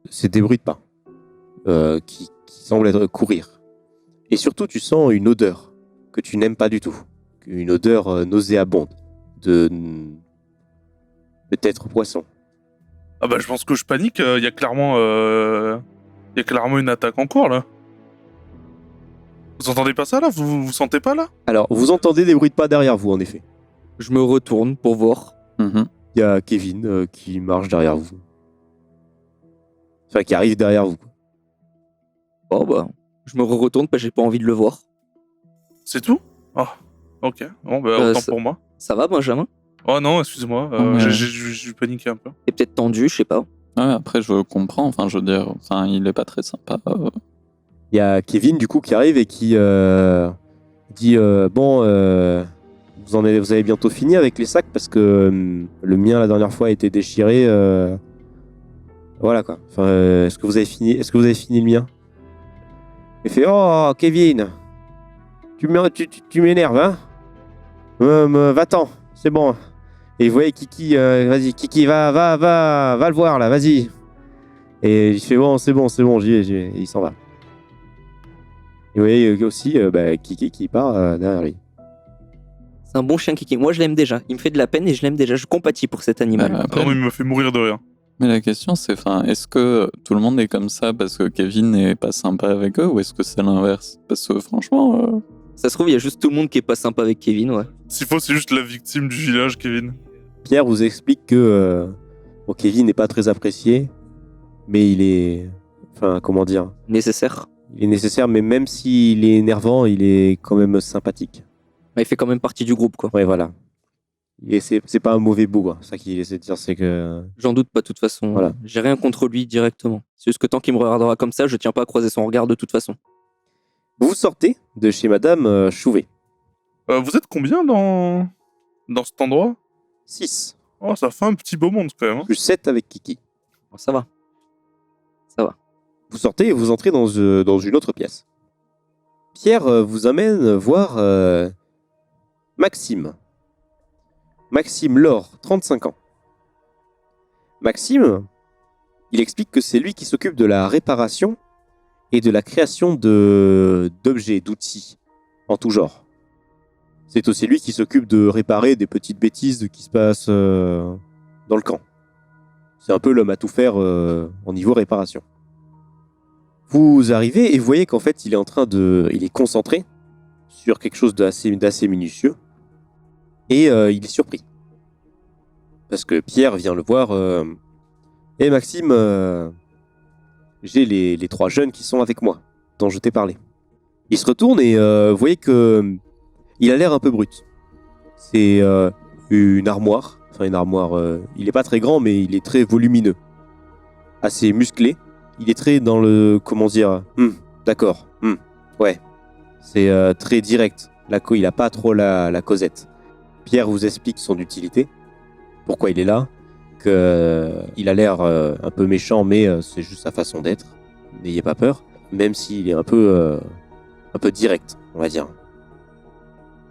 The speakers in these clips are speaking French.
C'est des bruits de pas qui semblent être courir. Et surtout, tu sens une odeur que tu n'aimes pas du tout. Une odeur nauséabonde de peut-être poisson. Ah bah je pense que je panique, il y a clairement une attaque en cours là. Vous entendez pas ça là? Vous sentez pas là? Alors, vous entendez des bruits de pas derrière vous, en effet. Je me retourne pour voir. Mhm. Il y a Kevin qui marche derrière vous. Enfin, qui arrive derrière vous. Bon bah, je me retourne parce que j'ai pas envie de le voir. C'est tout? Ah, ok. Bon bah autant ça- pour moi. Ça va, Benjamin? Oh non, excuse-moi, Ouais. j'ai paniqué un peu. T'es peut-être tendu, je sais pas. Ouais, après, je comprends. Enfin, je veux dire, il est pas très sympa. Il y a Kevin, du coup, qui arrive et qui dit bon, vous avez bientôt fini avec les sacs parce que le mien, la dernière fois, a été déchiré. Voilà quoi. Enfin, est-ce que vous avez fini le mien? Il fait oh, Kevin, tu m'énerves, hein? Va-t'en, c'est bon. Et vous voyez Kiki, vas-y, Kiki, va le voir là, vas-y. Et il fait bon, c'est bon, j'y vais. Et il s'en va. Et vous voyez aussi Kiki qui part derrière lui. C'est un bon chien, Kiki. Moi, je l'aime déjà. Il me fait de la peine et je l'aime déjà. Je compatis pour cet animal. Après, Vraiment, il me fait mourir de rire. mais la question, c'est, est-ce que tout le monde est comme ça parce que Kevin n'est pas sympa avec eux ou est-ce que c'est l'inverse? Parce que franchement, Ça se trouve, il y a juste tout le monde qui est pas sympa avec Kevin, ouais. S'il faut, c'est juste la victime du village, Kevin. Pierre vous explique que Kevin n'est pas très apprécié, mais il est, enfin comment dire, Nécessaire. il est nécessaire, mais même s'il est énervant, il est quand même sympathique. Bah, il fait quand même partie du groupe, quoi. Ouais, voilà. Et c'est pas un mauvais bougre. Ça qu'il essaie de dire, c'est que J'en doute pas, de toute façon. Voilà. J'ai rien contre lui directement. C'est juste que tant qu'il me regardera comme ça, je tiens pas à croiser son regard de toute façon. vous sortez de chez Madame Chouvet. Vous êtes combien dans cet endroit? 6 Oh, ça fait un petit beau monde quand même. Hein. plus 7 avec Kiki. Bon, ça va. Ça va. Vous sortez et vous entrez dans une autre pièce. Pierre vous amène voir Maxime. Maxime Laure, 35 ans. Maxime, il explique que c'est lui qui s'occupe de la réparation et de la création d'objets, d'outils en tout genre. C'est aussi lui qui s'occupe de réparer des petites bêtises qui se passent dans le camp. C'est un peu l'homme à tout faire au niveau réparation. Vous arrivez et vous voyez qu'en fait, il est concentré sur quelque chose d'assez minutieux et il est surpris. Parce que Pierre vient le voir. Et Maxime, j'ai les 3 jeunes qui sont avec moi, dont je t'ai parlé. Il se retourne et vous voyez que il a l'air un peu brut. C'est une armoire. Enfin, une armoire. Il est pas très grand, mais il est très volumineux. Assez musclé. Il est très dans le... Comment dire d'accord. Ouais. C'est très direct. Il a pas trop la causette. Pierre vous explique son utilité. Pourquoi il est là. Il a l'air un peu méchant, mais c'est juste sa façon d'être. N'ayez pas peur. Même s'il est un peu direct, on va dire.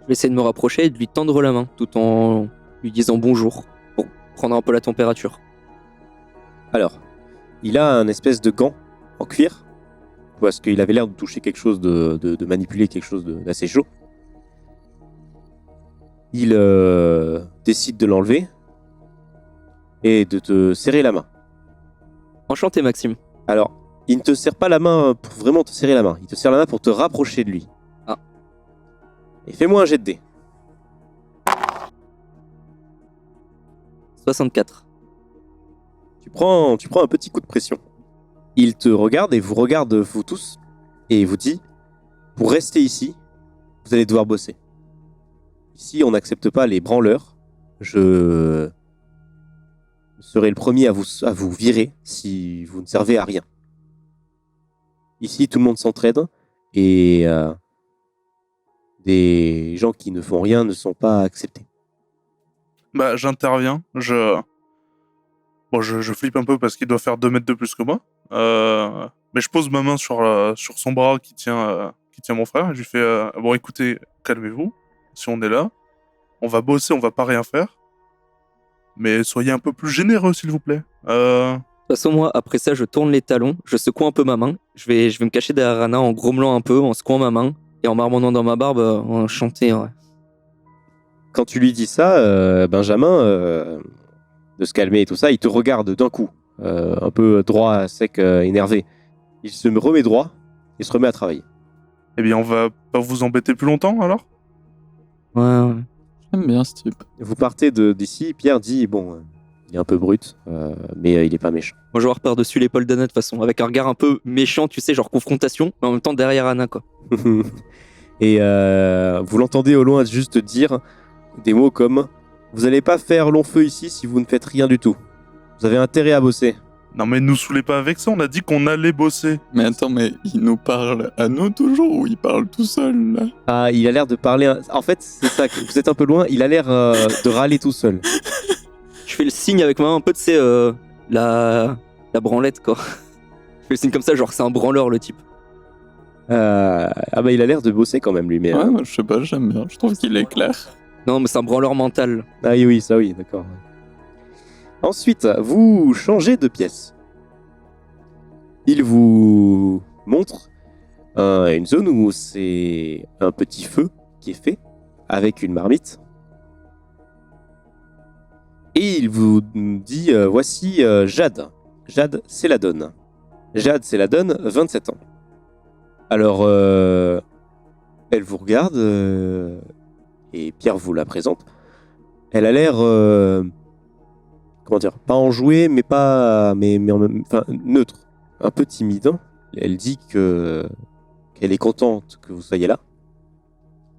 Je vais essayer de me rapprocher et de lui tendre la main, tout en lui disant bonjour, pour prendre un peu la température. Alors, il a un espèce de gant en cuir, parce qu'il avait l'air de toucher quelque chose, de manipuler quelque chose d'assez chaud. Il décide de l'enlever et de te serrer la main. Enchanté, Maxime. Alors, il ne te serre pas la main pour vraiment te serrer la main, il te serre la main pour te rapprocher de lui. Ah. Et fais-moi un jet de dés. 64. Tu prends un petit coup de pression. Il te regarde et vous regarde, vous tous, et il vous dit, pour rester ici, vous allez devoir bosser. Ici, on n'accepte pas les branleurs. Je serai le premier à vous virer si vous ne servez à rien. Ici, tout le monde s'entraide, et des gens qui ne font rien ne sont pas acceptés. Bah, j'interviens. Je flippe un peu parce qu'il doit faire 2 mètres de plus que moi. Mais je pose ma main sur son bras qui tient mon frère. Et je lui fais bon, écoutez, calmez-vous. Si on est là, on va bosser, on va pas rien faire. Mais soyez un peu plus généreux, s'il vous plaît. De toute façon, moi, après ça, je tourne les talons, je secoue un peu ma main. Je vais me cacher derrière Anna en grommelant un peu, en secouant ma main et en marmonnant dans ma barbe, en chantant. Ouais. Quand tu lui dis ça, Benjamin, de se calmer et tout ça, il te regarde d'un coup, un peu droit, sec, énervé. Il se remet droit et se remet à travailler. Eh bien, on va pas vous embêter plus longtemps, alors? Ouais. J'aime bien ce type. Vous partez d'ici, Pierre dit, bon, il est un peu brut, mais il est pas méchant. Moi, je vais voir par-dessus l'épaule d'Anna de toute façon, avec un regard un peu méchant, tu sais, genre confrontation, mais en même temps derrière Anna, quoi. Et vous l'entendez au loin juste dire des mots comme « Vous allez pas faire long feu ici si vous ne faites rien du tout. Vous avez intérêt à bosser. Non, mais nous saoulez pas avec ça, on a dit qu'on allait bosser. Mais attends, mais il nous parle à nous toujours ou il parle tout seul là ?» Ah, il a l'air de parler... En fait, c'est ça, vous êtes un peu loin, il a l'air de râler tout seul. Je fais le signe avec ma main un peu, tu sais, la branlette, quoi. Je fais le signe comme ça, genre c'est un branleur, le type. Ah bah il a l'air de bosser quand même lui, mais... Ouais, moi je sais pas, j'aime bien. Je trouve qu'il est clair. Non, mais c'est un branleur mental. Ah oui, ça oui, d'accord. Ensuite, vous changez de pièce. Il vous montre une zone où c'est un petit feu qui est fait avec une marmite. Et il vous dit voici Jade. Jade Céladone. Jade Céladone, 27 ans. Alors, elle vous regarde et Pierre vous la présente. Elle a l'air, comment dire, pas enjouée, mais pas, mais en même, enfin neutre, un peu timide. Elle dit qu'elle est contente que vous soyez là,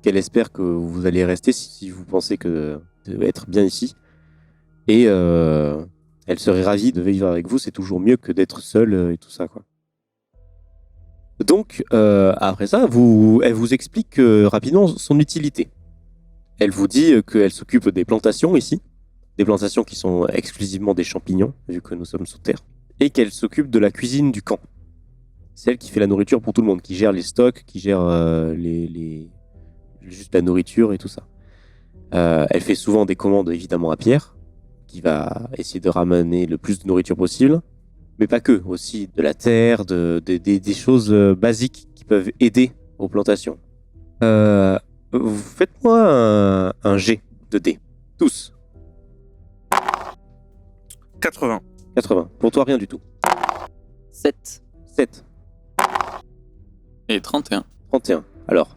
qu'elle espère que vous allez rester si vous pensez que être bien ici, et elle serait ravie de vivre avec vous. C'est toujours mieux que d'être seule et tout ça, quoi. Donc, après ça, elle vous explique rapidement son utilité. Elle vous dit qu'elle s'occupe des plantations ici, des plantations qui sont exclusivement des champignons, vu que nous sommes sous terre, et qu'elle s'occupe de la cuisine du camp. C'est elle qui fait la nourriture pour tout le monde, qui gère les stocks, qui gère juste la nourriture et tout ça. Elle fait souvent des commandes évidemment à Pierre, qui va essayer de ramener le plus de nourriture possible. Mais pas que, aussi de la terre, des choses basiques qui peuvent aider aux plantations. Faites-moi un G de dés. Tous. 80. 80. Pour toi, rien du tout. 7. 7. Et 31. 31. Alors,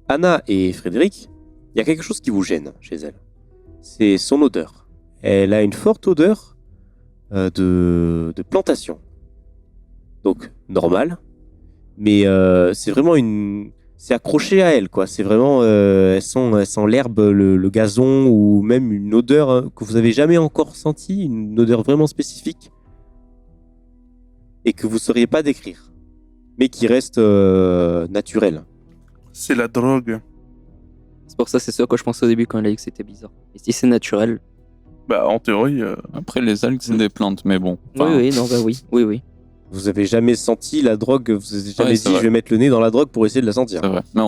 Anna et Frédéric, il y a quelque chose qui vous gêne chez elle. C'est son odeur. Elle a une forte odeur de plantation. Donc, normal. Mais c'est vraiment c'est accroché à elle, quoi. C'est vraiment... elles sent l'herbe, le gazon, ou même une odeur que vous avez jamais encore sentie, une odeur vraiment spécifique, et que vous ne sauriez pas décrire, mais qui reste naturelle. C'est la drogue. C'est pour ça, c'est ce à quoi je pensais au début quand elle a dit que c'était bizarre. Et si c'est naturel. Bah, en théorie... Après, les algues, c'est des plantes, mais bon. Enfin, Oui, non, bah oui. Vous avez jamais senti la drogue, vous avez jamais Ouais, dit c'est vrai. je vais mettre le nez dans la drogue pour essayer de la sentir. C'est vrai. Mais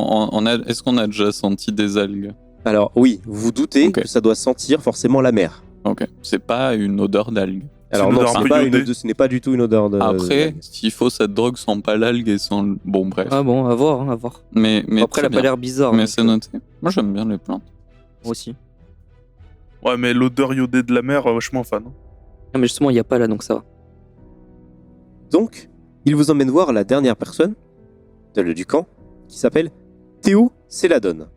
est-ce qu'on a déjà senti des algues? Alors oui, vous vous doutez Ok. que ça doit sentir forcément la mer. Ok. C'est pas une odeur d'algue. Alors une non, odeur un ce peu n'est pas iodée. ce n'est pas du tout une odeur de... Après, s'il faut, cette drogue sent pas l'algue et sent... Bon, bref. Ah bon, à voir, à voir. Mais Après, elle a très pas bien. l'air bizarre. Mais donc, c'est noté. Moi, j'aime bien les plantes. moi aussi. Ouais, mais l'odeur iodée de la mer, je suis moins fan. Hein. Non, mais justement, il n'y a pas là, donc ça va. Donc, il vous emmène voir la dernière personne du camp, qui s'appelle Théo Céladone,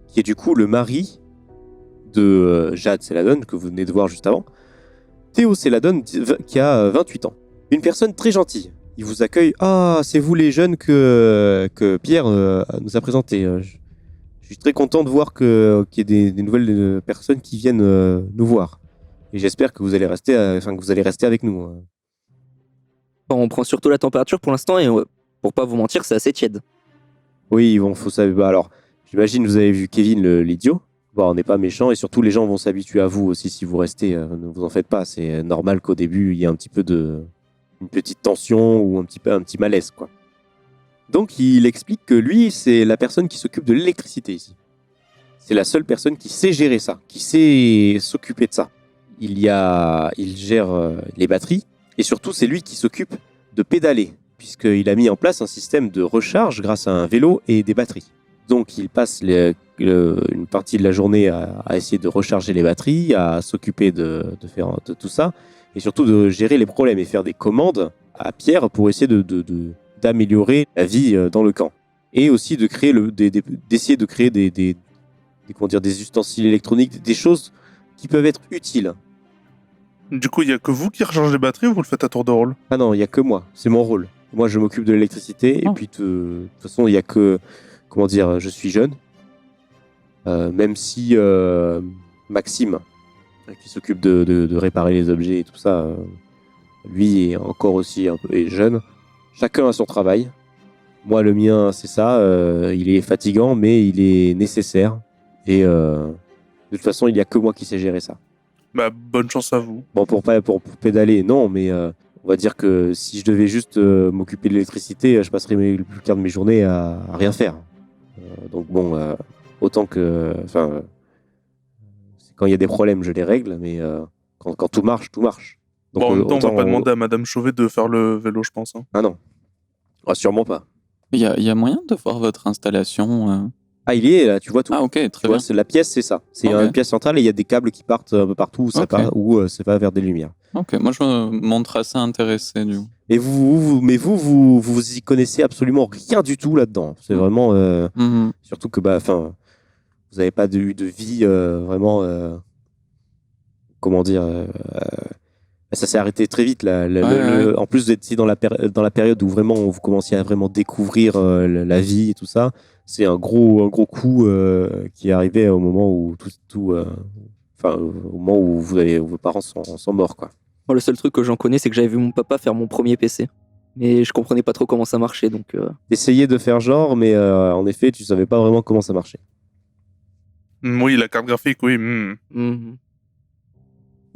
qui est du coup le mari de Jade Céladone, que vous venez de voir juste avant. Théo Céladone, qui a 28 ans. Une personne très gentille. Il vous accueille. Ah, c'est vous les jeunes que Pierre nous a présentés. Je suis très content de voir qu'il y ait des nouvelles personnes qui viennent nous voir. Et j'espère que vous allez rester, avec nous. Bon, on prend surtout la température pour l'instant et pour pas vous mentir, c'est assez tiède. Oui, bon, faut savoir. Bah, alors, j'imagine que vous avez vu Kevin l'idiot. Bon, on n'est pas méchant et surtout les gens vont s'habituer à vous aussi si vous restez. Ne vous en faites pas. C'est normal qu'au début il y ait un petit peu une petite tension ou un petit malaise, quoi. Donc il explique que lui, c'est la personne qui s'occupe de l'électricité ici. C'est la seule personne qui sait gérer ça, qui sait s'occuper de ça. Il gère les batteries Et surtout, c'est lui qui s'occupe de pédaler, puisqu'il a mis en place un système de recharge grâce à un vélo et des batteries. Donc, il passe une partie de la journée à essayer de recharger les batteries, à s'occuper de faire de tout ça, et surtout de gérer les problèmes et faire des commandes à Pierre pour essayer d'améliorer la vie dans le camp. Et aussi de créer d'essayer de créer des ustensiles électroniques, des choses qui peuvent être utiles. Du coup, il y a que vous qui rechargez les batteries ou vous le faites à tour de rôle? Ah non, il y a que moi, c'est mon rôle. Moi, je m'occupe de l'électricité, et puis de toute façon, il y a que, je suis jeune. Même si Maxime, qui s'occupe de réparer les objets et tout ça, lui est encore aussi un peu jeune. Chacun a son travail. Moi, le mien, c'est ça. Il est fatigant, mais il est nécessaire. Et de toute façon, il n'y a que moi qui sais gérer ça. Bah, bonne chance à vous. Bon, pour pédaler, non, mais on va dire que si je devais juste m'occuper de l'électricité, je passerais le plus clair de mes journées à rien faire. Donc bon, autant que... Enfin, quand il y a des problèmes, je les règle, mais quand tout marche, tout marche. Donc, Bon, en même temps, on va pas demander à Madame Chauvet de faire le vélo, je pense. Hein. Ah non. Ah, sûrement pas. Il y a moyen de voir votre installation Ah, il y est là, tu vois tout. Ah, ok, Tu très vois, bien. la pièce, c'est ça. C'est Ok. une pièce centrale et il y a des câbles qui partent un peu partout où ça va vers des lumières. Ok, moi je me montre assez intéressé du coup. Et vous y connaissez absolument rien du tout là-dedans. C'est vraiment... Mhm. Surtout que, vous n'avez pas eu de vie vraiment... comment dire ça s'est arrêté très vite. En plus, vous étiez dans la période où vraiment vous commenciez à vraiment découvrir la vie et tout ça. C'est un gros coup qui est arrivé au moment où au moment où vos parents sont morts, quoi. Moi, le seul truc que j'en connais, c'est que j'avais vu mon papa faire mon premier PC. Mais je comprenais pas trop comment ça marchait, donc... Essayez de faire genre, mais en effet, tu savais pas vraiment comment ça marchait. Oui, la carte graphique, oui. Mhm.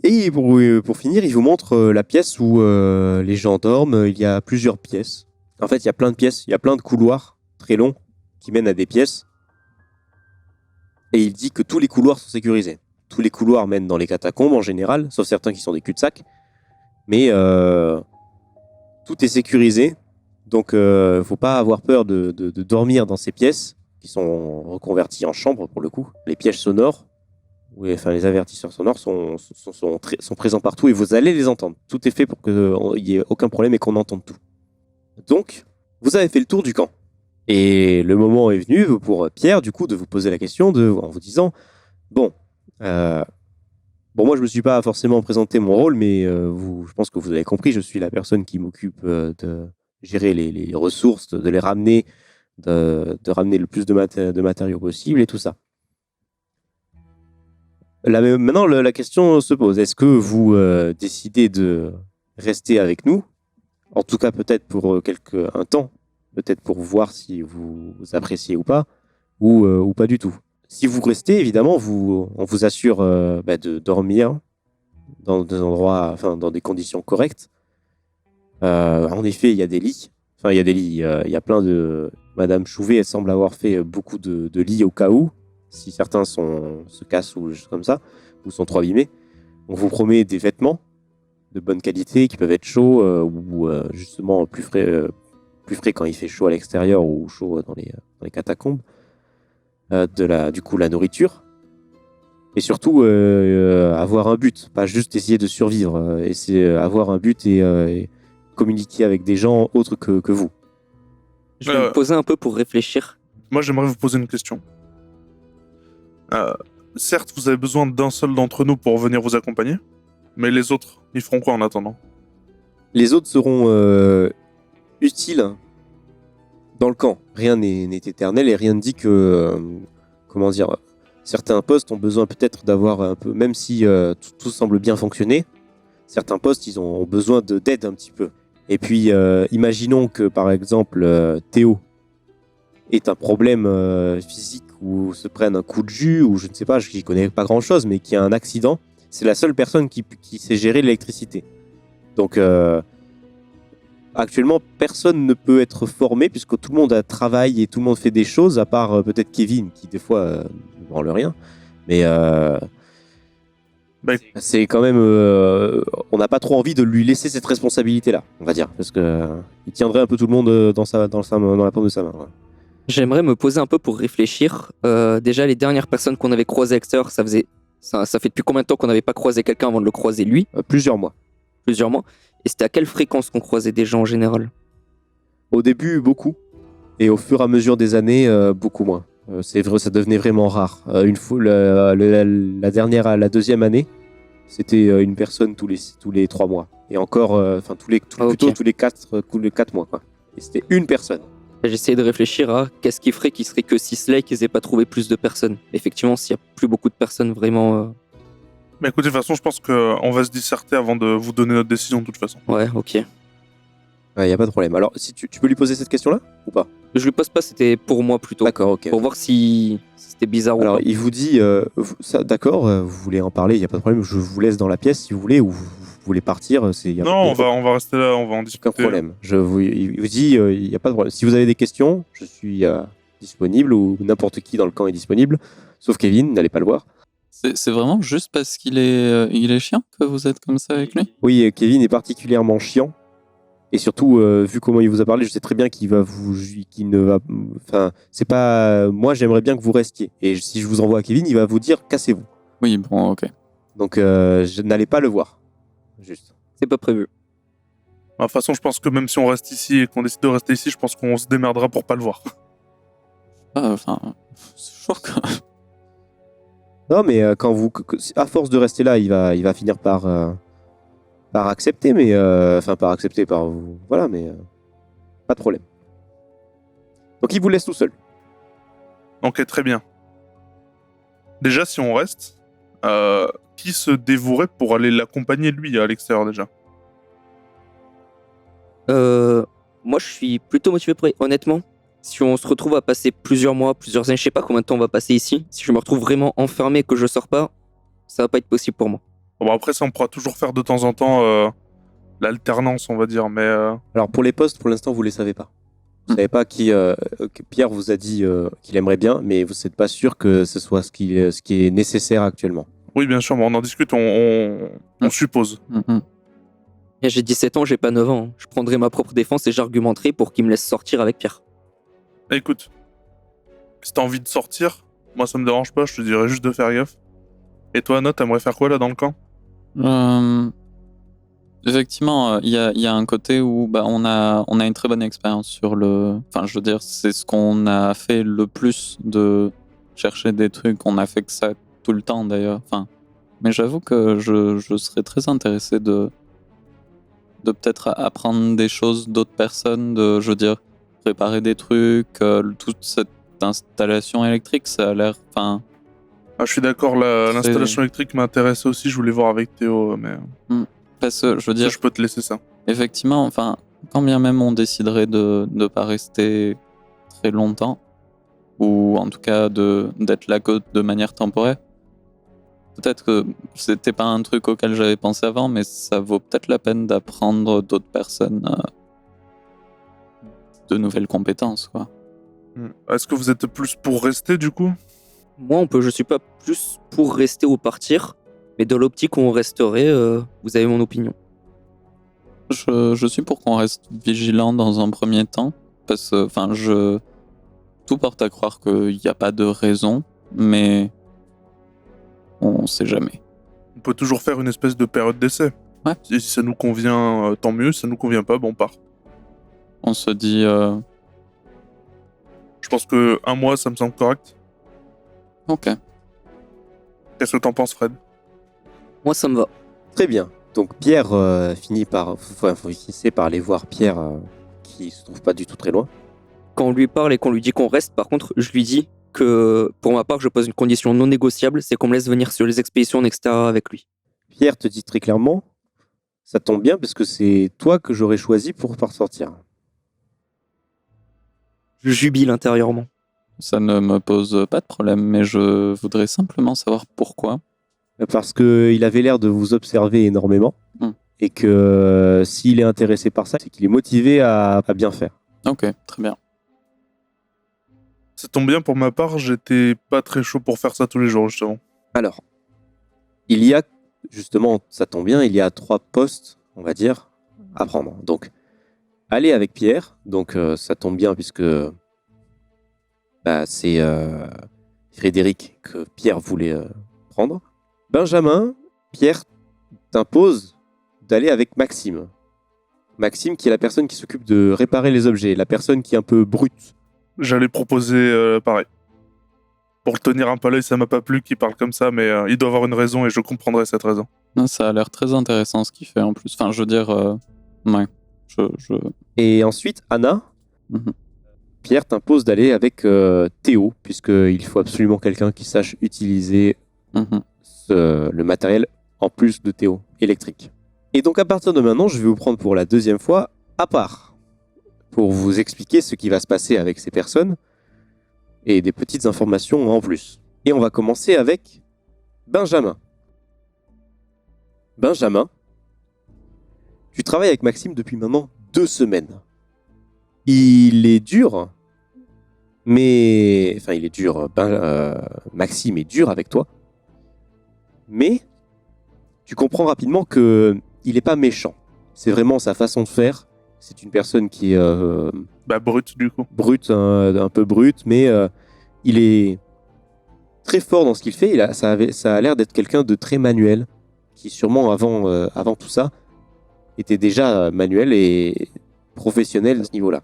Et pour finir, il vous montre la pièce où les gens dorment. Il y a plusieurs pièces. En fait, il y a plein de pièces. Il y a plein de couloirs très longs qui mènent à des pièces. Et il dit que tous les couloirs sont sécurisés. Tous les couloirs mènent dans les catacombes en général, sauf certains qui sont des cul-de-sac. Mais tout est sécurisé. Donc, faut pas avoir peur de dormir dans ces pièces qui sont reconverties en chambres pour le coup. Les pièges sonores. Oui, enfin, les avertisseurs sonores sont présents partout et vous allez les entendre. Tout est fait pour qu'il n'y ait aucun problème et qu'on entende tout. Donc, vous avez fait le tour du camp. Et le moment est venu pour Pierre, du coup, de vous poser la question en vous disant bon, moi, je ne me suis pas forcément présenté mon rôle, mais je pense que vous avez compris, je suis la personne qui m'occupe de gérer les ressources, de les ramener, de ramener le plus de matériaux possible et tout ça. Maintenant, la question se pose. Est-ce que vous décidez de rester avec nous? En tout cas, peut-être pour un temps. Peut-être pour voir si vous appréciez ou pas. Ou pas du tout. Si vous restez, évidemment, on vous assure de dormir dans des endroits, enfin, dans des conditions correctes. En effet, il y a des lits. Enfin, il y a des lits. Il y a plein de... Madame Chouvet, elle semble avoir fait beaucoup de lits au cas où. Si certains se cassent ou juste comme ça, ou sont trop abîmés. On vous promet des vêtements de bonne qualité qui peuvent être chauds ou justement plus frais quand il fait chaud à l'extérieur ou chaud dans les catacombes. Du coup, la nourriture. Et surtout, avoir un but, pas juste essayer de survivre. Et c'est avoir un but et communiquer avec des gens autres que vous. Je vais me poser un peu pour réfléchir. Moi, j'aimerais vous poser une question. Certes, vous avez besoin d'un seul d'entre nous pour venir vous accompagner, mais les autres, ils feront quoi en attendant? Les autres seront utiles dans le camp. Rien n'est éternel et rien ne dit que, certains postes ont besoin peut-être d'avoir un peu, même si tout semble bien fonctionner, certains postes, ils ont besoin d'aide un petit peu. Et puis, imaginons que, par exemple, Théo est un problème physique ou se prenne un coup de jus, ou je ne sais pas, je n'y connais pas grand-chose, mais qui a un accident, c'est la seule personne qui sait gérer l'électricité. Donc, actuellement, personne ne peut être formé, puisque tout le monde travaille et tout le monde fait des choses, à part peut-être Kevin, qui des fois ne branle rien. Mais C'est quand même... on n'a pas trop envie de lui laisser cette responsabilité-là, on va dire. Parce que il tiendrait un peu tout le monde dans la paume de sa main. Ouais. J'aimerais me poser un peu pour réfléchir. Déjà, les dernières personnes qu'on avait croisées à l'extérieur, ça fait depuis combien de temps qu'on n'avait pas croisé quelqu'un avant de le croiser lui? Plusieurs mois. Plusieurs mois. Et c'était à quelle fréquence qu'on croisait des gens en général? Au début, beaucoup. Et au fur et à mesure des années, beaucoup moins. C'est vrai, ça devenait vraiment rare. Une fois, la deuxième année, c'était une personne tous les 3 mois. Et encore, plutôt tous les 4 mois. Quoi. Et c'était une personne. J'essayais de réfléchir à qu'est-ce qui ferait qu'il serait que Sisley qu'ils aient pas trouvé plus de personnes. Effectivement, s'il y a plus beaucoup de personnes vraiment... Mais écoutez, de toute façon, je pense qu'on va se disserter avant de vous donner notre décision de toute façon. Ouais, ok. Il n'y a pas de problème. Alors, si tu peux lui poser cette question-là ou pas? Je lui pose pas, c'était pour moi plutôt. D'accord, ok. Pour voir si c'était bizarre Alors, ou pas. il vous dit, d'accord, vous voulez en parler, il n'y a pas de problème, je vous laisse dans la pièce si vous voulez, ou vous voulez partir. Non, on va rester là, on va en discuter. Aucun problème. Il vous dit, il n'y a pas de problème. Si vous avez des questions, je suis disponible, ou n'importe qui dans le camp est disponible, sauf Kevin, n'allez pas le voir. C'est vraiment juste parce qu'il est chiant que vous êtes comme ça avec lui? Oui, Kevin est particulièrement chiant. Et surtout, vu comment il vous a parlé, je sais très bien c'est pas... Moi, j'aimerais bien que vous restiez. Et si je vous envoie à Kevin, il va vous dire, cassez-vous. Oui, bon, ok. Donc, je n'allais pas le voir. Juste. C'est pas prévu. De toute façon, je pense que même si on reste ici et qu'on décide de rester ici, je pense qu'on se démerdera pour pas le voir. C'est chaud quand même. Non, mais à force de rester là, il va finir par accepter, mais voilà, mais pas de problème. Donc il vous laisse tout seul. Ok, très bien. Déjà, si on reste, qui se dévouerait pour aller l'accompagner lui à l'extérieur déjà? Moi, je suis plutôt motivé pour... Honnêtement, si on se retrouve à passer plusieurs mois, plusieurs années, je sais pas combien de temps on va passer ici, si je me retrouve vraiment enfermé et que je sors pas, ça va pas être possible pour moi. Bon, après ça, on pourra toujours faire de temps en temps l'alternance, on va dire, mais... Alors pour les postes, pour l'instant, vous les savez pas. Vous savez pas que Pierre vous a dit qu'il aimerait bien, mais vous n'êtes pas sûr que ce soit ce qui est nécessaire actuellement. Oui, bien sûr, mais on en discute, on suppose. Et j'ai 17 ans, j'ai pas 9 ans. Je prendrai ma propre défense et j'argumenterai pour qu'il me laisse sortir avec Pierre. Écoute, si t'as envie de sortir, moi ça me dérange pas, je te dirais juste de faire gaffe. Et toi, Anna, t'aimerais faire quoi là dans le camp? Effectivement, il y a un côté où on a une très bonne expérience sur le... Enfin, je veux dire, c'est ce qu'on a fait le plus, de chercher des trucs. On a fait que ça tout le temps d'ailleurs. Enfin, mais j'avoue que je serais très intéressé de peut-être apprendre des choses d'autres personnes, je veux dire, préparer des trucs, toute cette installation électrique, ça a l'air... Enfin, je suis d'accord, l'installation électrique m'intéressait aussi, je voulais voir avec Théo, mais... Parce que, je veux dire... Je peux te laisser ça. Effectivement, enfin, quand bien même on déciderait de ne pas rester très longtemps, ou en tout cas d'être là que de manière temporaire, peut-être que c'était pas un truc auquel j'avais pensé avant, mais ça vaut peut-être la peine d'apprendre d'autres personnes de nouvelles compétences, quoi. Est-ce que vous êtes plus pour rester, du coup? Moi, je suis pas plus pour rester ou partir, mais dans l'optique où on resterait, vous avez mon opinion. Je suis pour qu'on reste vigilant dans un premier temps, parce que, enfin, tout porte à croire qu'il n'y a pas de raison, mais on sait jamais. On peut toujours faire une espèce de période d'essai. Ouais. Si ça nous convient, tant mieux. Si ça nous convient pas, on part. On se dit... Je pense que 1 mois, ça me semble correct. Ok. Qu'est-ce que t'en penses, Fred? Moi, ça me va. Très bien. Donc Pierre finissez par aller voir Pierre qui se trouve pas du tout très loin. Quand on lui parle et qu'on lui dit qu'on reste, par contre, je lui dis que, pour ma part, je pose une condition non négociable, c'est qu'on me laisse venir sur les expéditions en extérieur avec lui. Pierre te dit très clairement, ça tombe bien parce que c'est toi que j'aurais choisi pour sortir. Je jubile intérieurement. Ça ne me pose pas de problème, mais je voudrais simplement savoir pourquoi. Parce qu'il avait l'air de vous observer énormément et que s'il est intéressé par ça, c'est qu'il est motivé à bien faire. Ok, très bien. Ça tombe bien pour ma part, j'étais pas très chaud pour faire ça tous les jours, justement. Alors, il y a justement, ça tombe bien, il y a 3 postes, on va dire, à prendre. Donc, allez avec Pierre. Donc, ça tombe bien puisque c'est Frédéric que Pierre voulait prendre. Benjamin, Pierre t'impose d'aller avec Maxime. Maxime qui est la personne qui s'occupe de réparer les objets, la personne qui est un peu brute. J'allais proposer pareil. Pour le tenir un peu à l'œil, ça m'a pas plu qu'il parle comme ça, mais il doit avoir une raison et je comprendrai cette raison. Non, ça a l'air très intéressant ce qu'il fait en plus. Enfin, je veux dire, ouais. Et ensuite, Anna, Mhm. Pierre t'impose d'aller avec Théo, puisqu'il faut absolument quelqu'un qui sache utiliser Mhm. le matériel en plus de Théo, électrique. Et donc à partir de maintenant, je vais vous prendre pour la 2e fois à part, pour vous expliquer ce qui va se passer avec ces personnes, et des petites informations en plus. Et on va commencer avec Benjamin. Benjamin, tu travailles avec Maxime depuis maintenant 2 semaines. Il est dur, mais... Enfin, il est dur. Maxime est dur avec toi. Mais tu comprends rapidement que il n'est pas méchant. C'est vraiment sa façon de faire. C'est une personne qui est Brut du coup. brute, un peu brute, mais il est très fort dans ce qu'il fait. Ça a l'air d'être quelqu'un de très manuel, qui sûrement avant tout ça était déjà manuel et professionnel à ce niveau-là.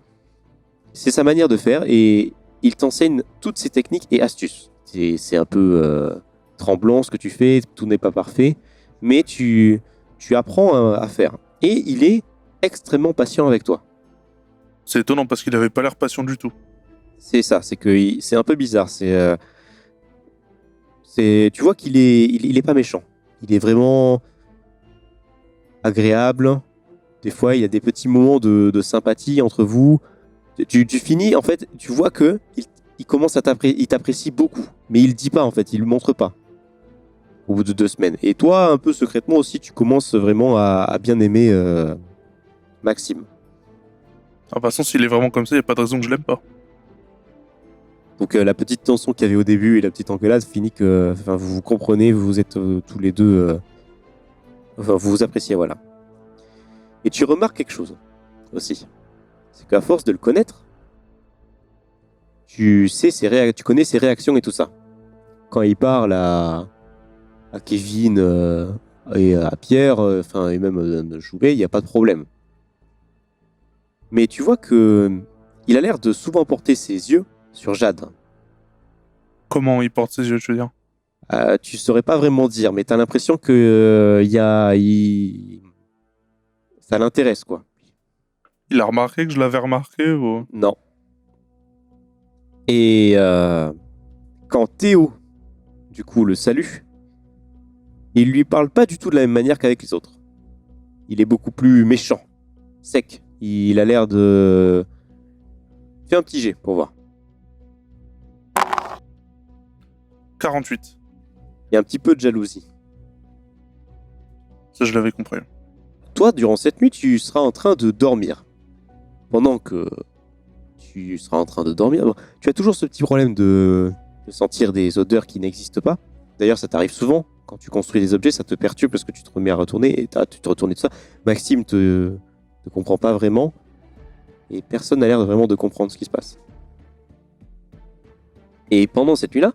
C'est sa manière de faire et il t'enseigne toutes ses techniques et astuces. C'est un peu tremblant ce que tu fais, tout n'est pas parfait, mais tu apprends à faire. Et il est extrêmement patient avec toi. C'est étonnant parce qu'il avait pas l'air patient du tout. C'est ça, c'est un peu bizarre. Tu vois qu'il est pas méchant. Il est vraiment agréable. Des fois, il y a des petits moments de sympathie entre vous. Tu finis, en fait, tu vois que il commence il t'apprécie beaucoup, mais il le dit pas, en fait, il le montre pas. Au bout de 2 semaines. Et toi, un peu secrètement aussi, tu commences vraiment à bien aimer Maxime. De toute façon, s'il est vraiment comme ça, il n'y a pas de raison que je l'aime pas. Donc la petite tension qu'il y avait au début et la petite engueulade finit que vous vous comprenez, vous êtes tous les deux... vous vous appréciez, voilà. Et tu remarques quelque chose aussi. C'est qu'à force de le connaître, tu connais ses réactions et tout ça. Quand il parle à Kevin et à Pierre, et même à Jouvet, il n'y a pas de problème. Mais tu vois que il a l'air de souvent porter ses yeux sur Jade. Comment il porte ses yeux, je veux dire. Tu saurais pas vraiment dire, mais t'as l'impression que ça l'intéresse, quoi. Il a remarqué que je l'avais remarqué ou... Non. Et quand Théo, du coup, le salue, il lui parle pas du tout de la même manière qu'avec les autres. Il est beaucoup plus méchant, sec. Il a l'air de... Fais un petit jet pour voir. 48. Il y a un petit peu de jalousie. Ça, je l'avais compris. Toi, durant cette nuit, tu seras en train de dormir. Pendant que tu seras en train de dormir, bon, tu as toujours ce petit problème de sentir des odeurs qui n'existent pas. D'ailleurs, ça t'arrive souvent. Quand tu construis des objets, ça te perturbe parce que tu te remets à retourner et tu te retournes et tout ça. Maxime te comprend pas vraiment. Et personne n'a l'air vraiment de comprendre ce qui se passe. Et pendant cette nuit-là,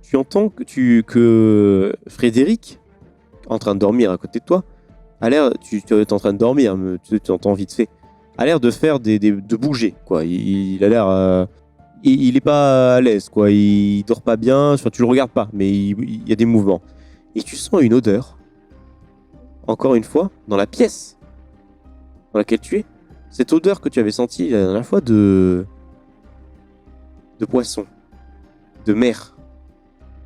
tu entends que Frédéric, en train de dormir à côté de toi, a l'air... Tu es en train de dormir, mais tu entends vite fait. A l'air de faire de bouger, quoi. Il a l'air... il est pas à l'aise, quoi. Il dort pas bien. Enfin, tu le regardes pas, mais il y a des mouvements. Et tu sens une odeur, encore une fois, dans la pièce dans laquelle tu es. Cette odeur que tu avais sentie la dernière fois de poisson, de mer.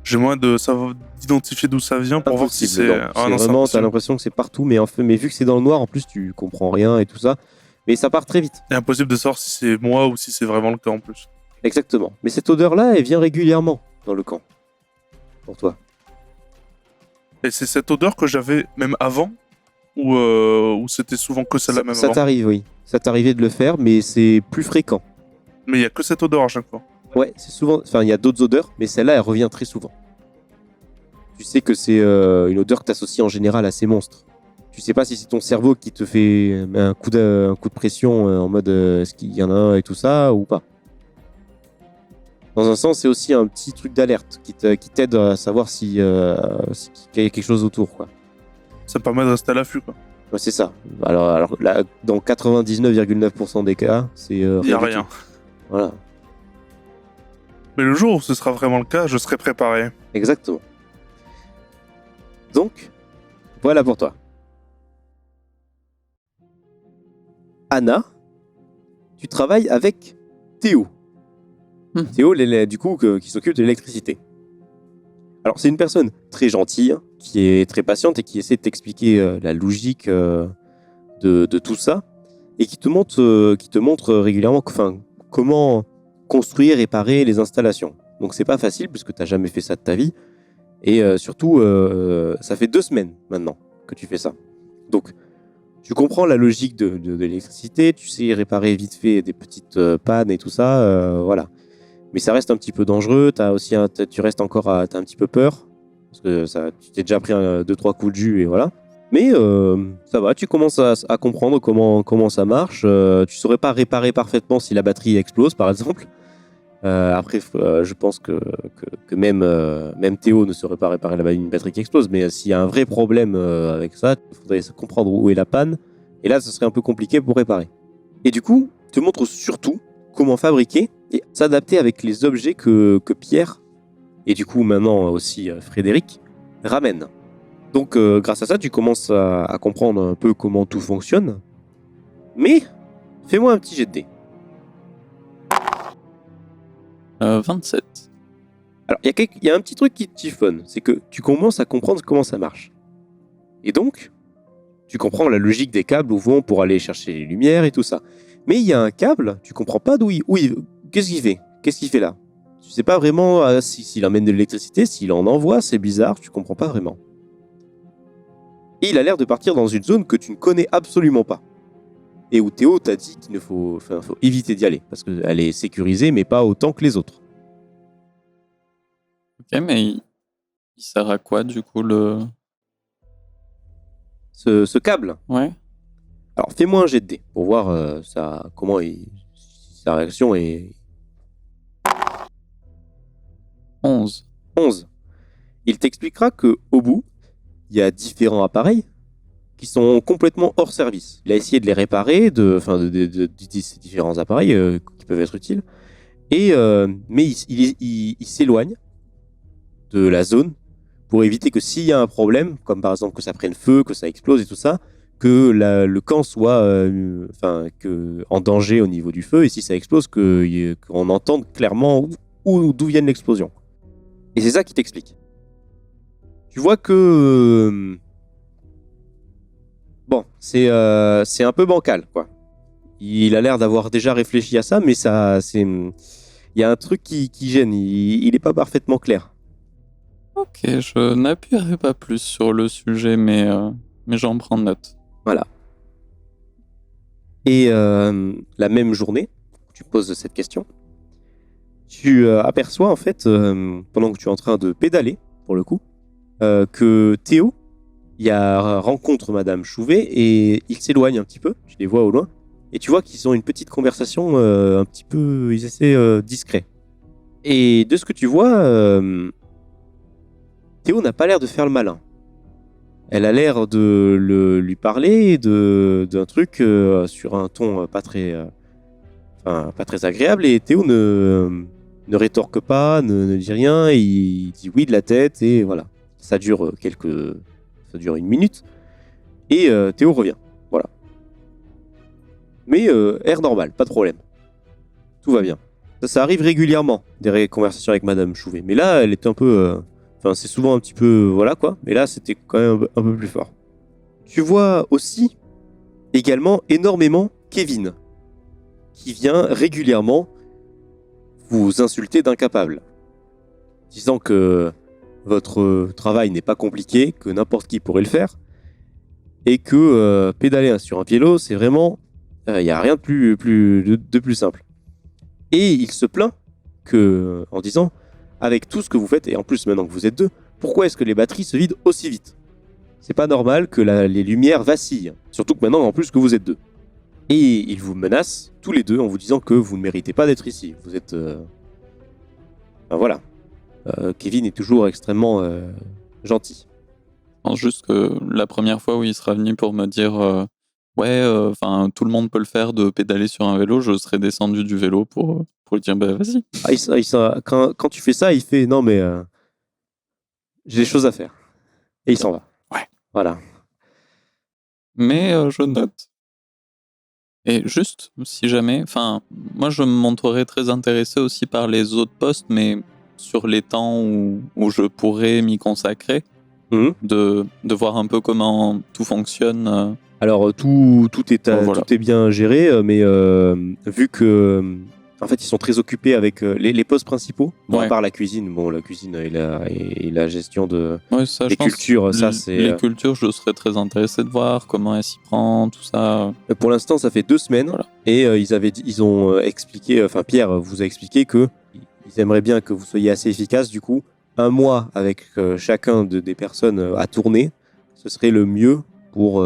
J'ai moins d'identifier d'où ça vient pour voir si Impossible, c'est... non. Ah C'est non, c'est vraiment, t'as impossible. l'impression que c'est partout, mais vu que c'est dans le noir, en plus, tu comprends rien et tout ça. Mais ça part très vite. C'est impossible de savoir si c'est moi ou si c'est vraiment le cas en plus. Exactement. Mais cette odeur-là, elle vient régulièrement dans le camp. Pour toi. Et c'est cette odeur que j'avais même avant ou c'était souvent que celle-là même Ça avant. t'arrive, oui. Ça t'arrivait de le faire, mais c'est plus fréquent. Mais il y a que cette odeur à chaque fois. Ouais, c'est souvent... Enfin, il y a d'autres odeurs, mais celle-là, elle revient très souvent. Tu sais que c'est une odeur que tu associes en général à ces monstres. Tu sais pas si c'est ton cerveau qui te fait un coup de pression en mode est-ce qu'il y en a un et tout ça ou pas. Dans un sens, c'est aussi un petit truc d'alerte qui t'aide à savoir si, qu'il y a quelque chose autour, quoi. Ça me permet de rester à l'affût, quoi. Ouais, c'est ça. Alors là, dans 99,9% des cas, c'est Il y a du rien. tout. Voilà, Mais le jour où ce sera vraiment le cas, je serai préparé. exactement. Donc, voilà pour toi. Anna, tu travailles avec Théo. Théo, du coup, qui s'occupe de l'électricité. Alors, c'est une personne très gentille, hein, qui est très patiente et qui essaie de t'expliquer la logique de tout ça et qui te montre régulièrement comment construire et réparer les installations. Donc, c'est pas facile puisque tu n'as jamais fait ça de ta vie. Et surtout, ça fait 2 semaines maintenant que tu fais ça. Donc, tu comprends la logique de l'électricité, tu sais réparer vite fait des petites pannes et tout ça, voilà. Mais ça reste un petit peu dangereux, tu restes encore t'as un petit peu peur, parce que tu t'es déjà pris 2-3 coups de jus et voilà. Mais ça va, tu commences à comprendre comment ça marche. Tu saurais pas réparer parfaitement si la batterie explose, par exemple. Après, je pense que même Théo ne saurait pas réparer une batterie qui explose, mais s'il y a un vrai problème avec ça, il faudrait comprendre où est la panne, et là, ce serait un peu compliqué pour réparer. Et du coup, il te montre surtout comment fabriquer et s'adapter avec les objets que Pierre, et du coup maintenant aussi Frédéric, ramènent. Donc, grâce à ça, tu commences à comprendre un peu comment tout fonctionne, mais fais-moi un petit jet de dés. 27. Alors, il y a un petit truc qui te chiffonne, c'est que tu commences à comprendre comment ça marche. Et donc, tu comprends la logique des câbles où vont pour aller chercher les lumières et tout ça. Mais il y a un câble, tu comprends pas qu'est-ce qu'il fait. Qu'est-ce qu'il fait là? Tu sais pas vraiment s'il emmène de l'électricité, s'il en envoie, c'est bizarre, tu comprends pas vraiment. Et il a l'air de partir dans une zone que tu ne connais absolument pas. Et où Théo t'a dit qu'il faut éviter d'y aller, parce qu'elle est sécurisée, mais pas autant que les autres. Ok, mais il sert à quoi du coup le. Ce câble, Ouais. alors fais-moi un jet de dés pour voir sa réaction est 11. 11. Il t'expliquera que au bout, il y a différents appareils qui sont complètement hors service. Il a essayé de les réparer, d'utiliser ces différents appareils qui peuvent être utiles, mais il s'éloigne de la zone pour éviter que s'il y a un problème, comme par exemple que ça prenne feu, que ça explose et tout ça, que le camp soit en danger au niveau du feu, et si ça explose, qu'on entende clairement d'où vient l'explosion. Et c'est ça qui t'explique. Tu vois que bon, c'est un peu bancal, quoi. Il a l'air d'avoir déjà réfléchi à ça, mais il y a un truc qui gêne. Il est pas parfaitement clair. Ok, je n'appuierai pas plus sur le sujet, mais j'en prends note. Voilà. Et la même journée, tu poses cette question, tu aperçois en fait, pendant que tu es en train de pédaler, pour le coup, que Théo rencontre Madame Chouvet et il s'éloigne un petit peu, tu les vois au loin, et tu vois qu'ils ont une petite conversation un petit peu, ils essaient discret. Et de ce que tu vois, Théo n'a pas l'air de faire le malin. Elle a l'air de lui parler d'un truc sur un ton pas très agréable, et Théo ne rétorque pas, ne dit rien, il dit oui de la tête, et voilà. Ça dure 1 minute, et Théo revient. Voilà. Mais air normal, pas de problème. Tout va bien. Ça arrive régulièrement, des conversations avec Madame Chouvet. Mais là, elle était un peu... c'est souvent un petit peu... voilà quoi. Mais là, c'était quand même un peu plus fort. Tu vois aussi, également, énormément Kevin, qui vient régulièrement vous insulter d'incapable, disant que votre travail n'est pas compliqué, que n'importe qui pourrait le faire, et que pédaler sur un vélo, c'est vraiment... Il n'y a rien de plus simple. Et il se plaint en disant, avec tout ce que vous faites, et en plus maintenant que vous êtes deux, pourquoi est-ce que les batteries se vident aussi vite? C'est pas normal que les lumières vacillent, surtout que maintenant en plus que vous êtes deux. Et ils vous menacent tous les deux en vous disant que vous ne méritez pas d'être ici. Vous êtes... Enfin, voilà. Kevin est toujours extrêmement gentil. Je pense juste que la première fois où il sera venu pour me dire ouais, tout le monde peut le faire de pédaler sur un vélo, je serais descendu du vélo pour lui dire bah vas-y. Quand tu fais ça, il fait non mais j'ai des choses à faire. Et il s'en va. Ouais. Voilà. Mais je note. Et juste, si jamais, moi je me montrerai très intéressé aussi par les autres postes, mais sur les temps où je pourrais m'y consacrer, de voir un peu comment tout fonctionne. Alors tout est bien géré, mais vu que en fait ils sont très occupés avec les postes principaux, à part la cuisine. Bon, la cuisine et la gestion de des cultures, ça c'est les cultures, je serais très intéressé de voir comment elle s'y prend, tout ça. Pour l'instant, ça fait 2 semaines et ils ont expliqué, Pierre vous a expliqué que ils aimeraient bien que vous soyez assez efficace. Du coup, 1 mois avec chacun des personnes à tourner, ce serait le mieux pour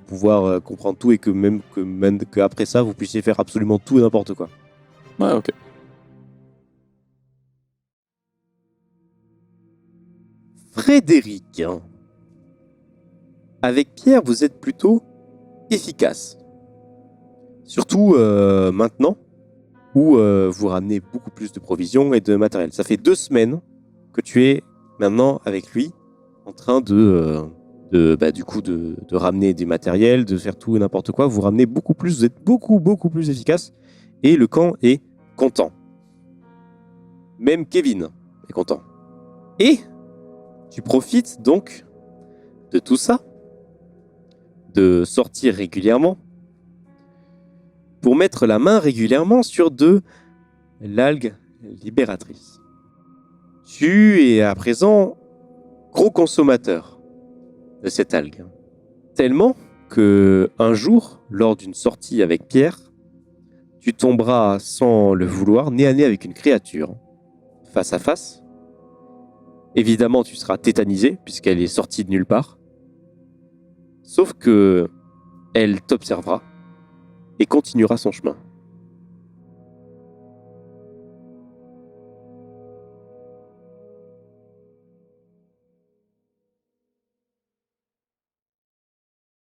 pouvoir comprendre tout et que après ça, vous puissiez faire absolument tout et n'importe quoi. Ouais, ok. Frédéric, avec Pierre, vous êtes plutôt efficace. Surtout maintenant où vous ramenez beaucoup plus de provisions et de matériel. Ça fait 2 semaines que tu es maintenant avec lui en train de ramener des matériels, de faire tout et n'importe quoi. Vous ramenez beaucoup plus, vous êtes beaucoup plus efficace et le camp est content. Même Kevin est content. Et tu profites donc de tout ça, de sortir régulièrement, pour mettre la main régulièrement sur de l'algue libératrice. Tu es à présent gros consommateur de cette algue. Tellement que un jour, lors d'une sortie avec Pierre, tu tomberas sans le vouloir nez à nez avec une créature, face à face. Évidemment, tu seras tétanisé puisqu'elle est sortie de nulle part. Sauf que elle t'observera et continuera son chemin.